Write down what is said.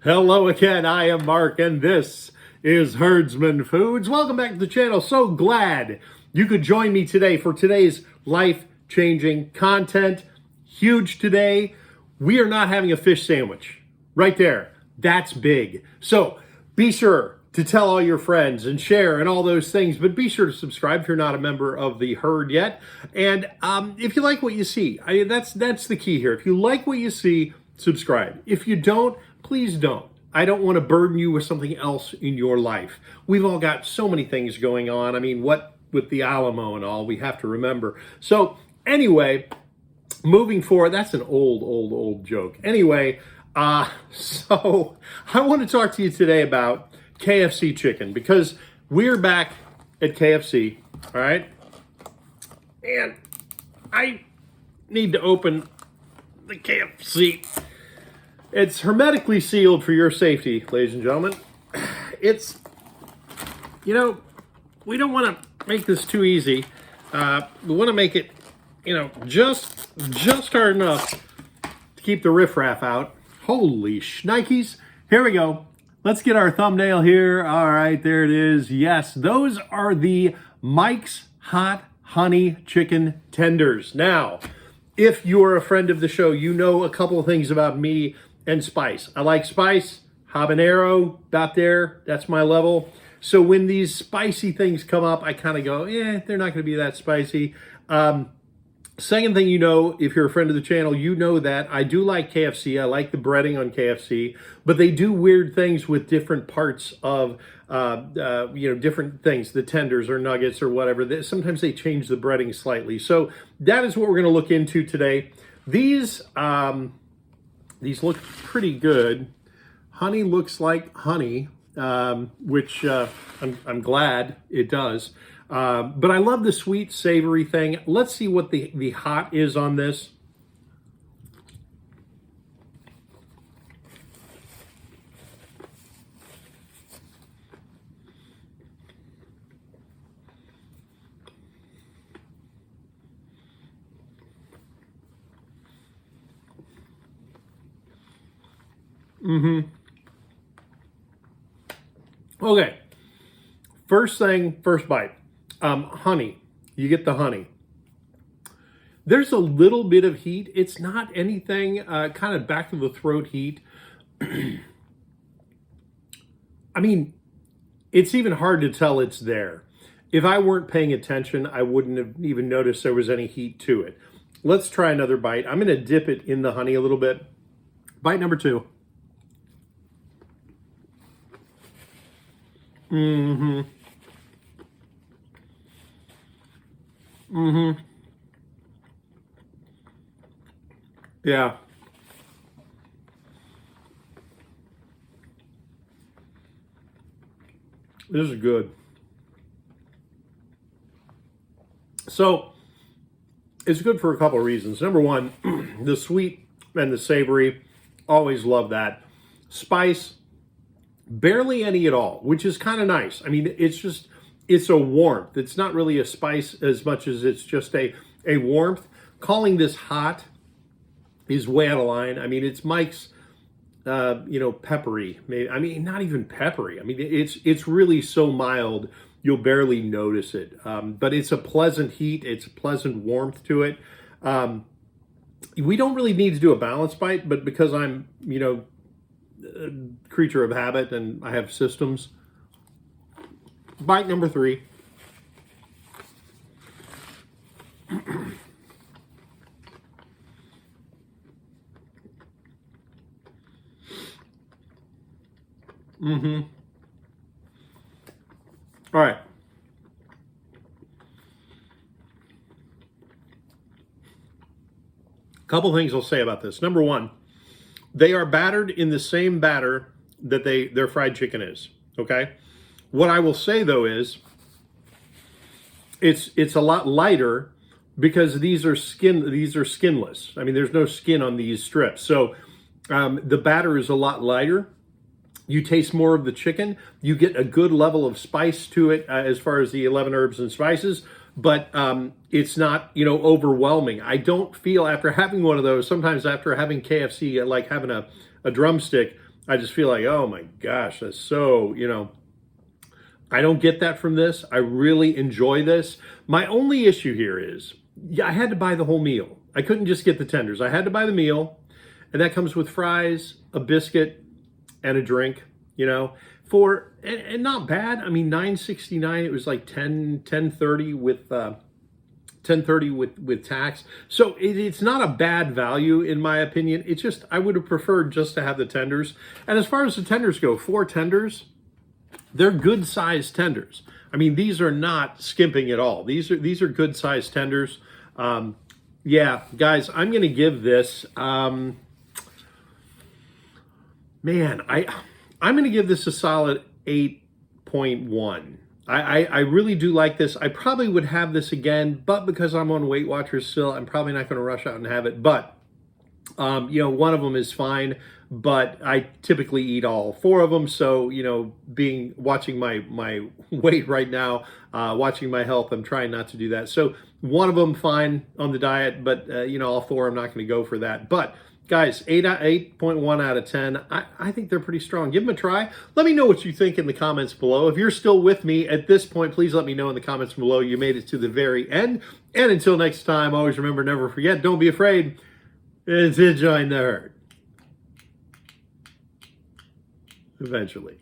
Hello again, I am Mark, and this is Heardsmen Foods. Welcome back to the channel. So glad you could join me today for today's life-changing content. Huge today. We are not having a fish sandwich. Right there. That's big. So be sure to tell all your friends and share and all those things, but be sure to subscribe if you're not a member of the herd yet. And if you like what you see, that's the key here. If you like what you see, subscribe. If you don't, please don't. I don't want to burden you with something else in your life. We've all got so many things going on. I mean, what with the Alamo and all, we have to remember. So anyway, moving forward, that's an old joke. Anyway, so I want to talk to you today about KFC chicken because we're back at KFC, all right? And I need to open the KFC. It's hermetically sealed for your safety, ladies and gentlemen. It's, we don't want to make this too easy. We want to make it, just hard enough to keep the riffraff out. Holy shnikes. Here we go. Let's get our thumbnail here. All right, there it is. Yes, those are the Mike's Hot Honey Chicken Tenders. Now, if you are a friend of the show, you know a couple of things about me and spice. I like spice, habanero, about there, that's my level. So when these spicy things come up, I kind of go, they're not gonna be that spicy. Second thing if you're a friend of the channel, you know that I do like KFC. I like the breading on KFC, but they do weird things with different parts of, different things, the tenders or nuggets or whatever. Sometimes they change the breading slightly. So that is what we're gonna look into today. These look pretty good. Honey looks like honey, which I'm glad it does. But I love the sweet, savory thing. Let's see what the hot is on this. Okay. First bite. Honey. You get the honey. There's a little bit of heat. It's not anything kind of back to the throat heat. I mean, it's even hard to tell it's there. If I weren't paying attention, I wouldn't have even noticed there was any heat to it. Let's try another bite. I'm going to dip it in the honey a little bit. Bite number 2. Yeah. This is good. So, it's good for a couple of reasons. Number one, the sweet and the savory, always love that. Spice, barely any at all, which is kind of nice. I mean, it's a warmth. It's not really a spice as much as it's just a warmth. Calling this hot is way out of line. I mean, it's Mike's, peppery. Maybe, I mean, not even peppery. I mean, it's really so mild, you'll barely notice it. But it's a pleasant heat. It's a pleasant warmth to it. We don't really need to do a balanced bite, but because I'm, a creature of habit and I have systems. Bite number 3. All right. Couple things I'll say about this. Number one, they are battered in the same batter that their fried chicken is, okay? What I will say though is it's a lot lighter because these are skinless. I mean, there's no skin on these strips. So the batter is a lot lighter. You taste more of the chicken. You get a good level of spice to it as far as the 11 herbs and spices, but it's not, overwhelming. I don't feel after having one of those, sometimes after having KFC, like having a drumstick, I just feel like, oh my gosh, that's so, I don't get that from this. I really enjoy this. My only issue here is, yeah, I had to buy the whole meal. I couldn't just get the tenders. I had to buy the meal, and that comes with fries, a biscuit, and a drink, and not bad. I mean, $9.69. It was like $10.30 with $10.30 with tax. So it's not a bad value in my opinion. It's just I would have preferred just to have the tenders. And as far as the tenders go, 4 tenders, they're good sized tenders. I mean, these are not skimping at all. These are good sized tenders. Yeah, guys, I'm going to give this. I'm going to give this a solid 8.1. I really do like this. I probably would have this again, but because I'm on Weight Watchers still, I'm probably not going to rush out and have it. But, one of them is fine, but I typically eat all 4 of them. So, watching my weight right now, watching my health, I'm trying not to do that. So one of them, fine on the diet, but, all 4, I'm not going to go for that. But guys, 8.1 out of 10. I think they're pretty strong. Give them a try. Let me know what you think in the comments below. If you're still with me at this point, please let me know in the comments below you made it to the very end. And until next time, always remember, never forget, don't be afraid to join the herd. Eventually.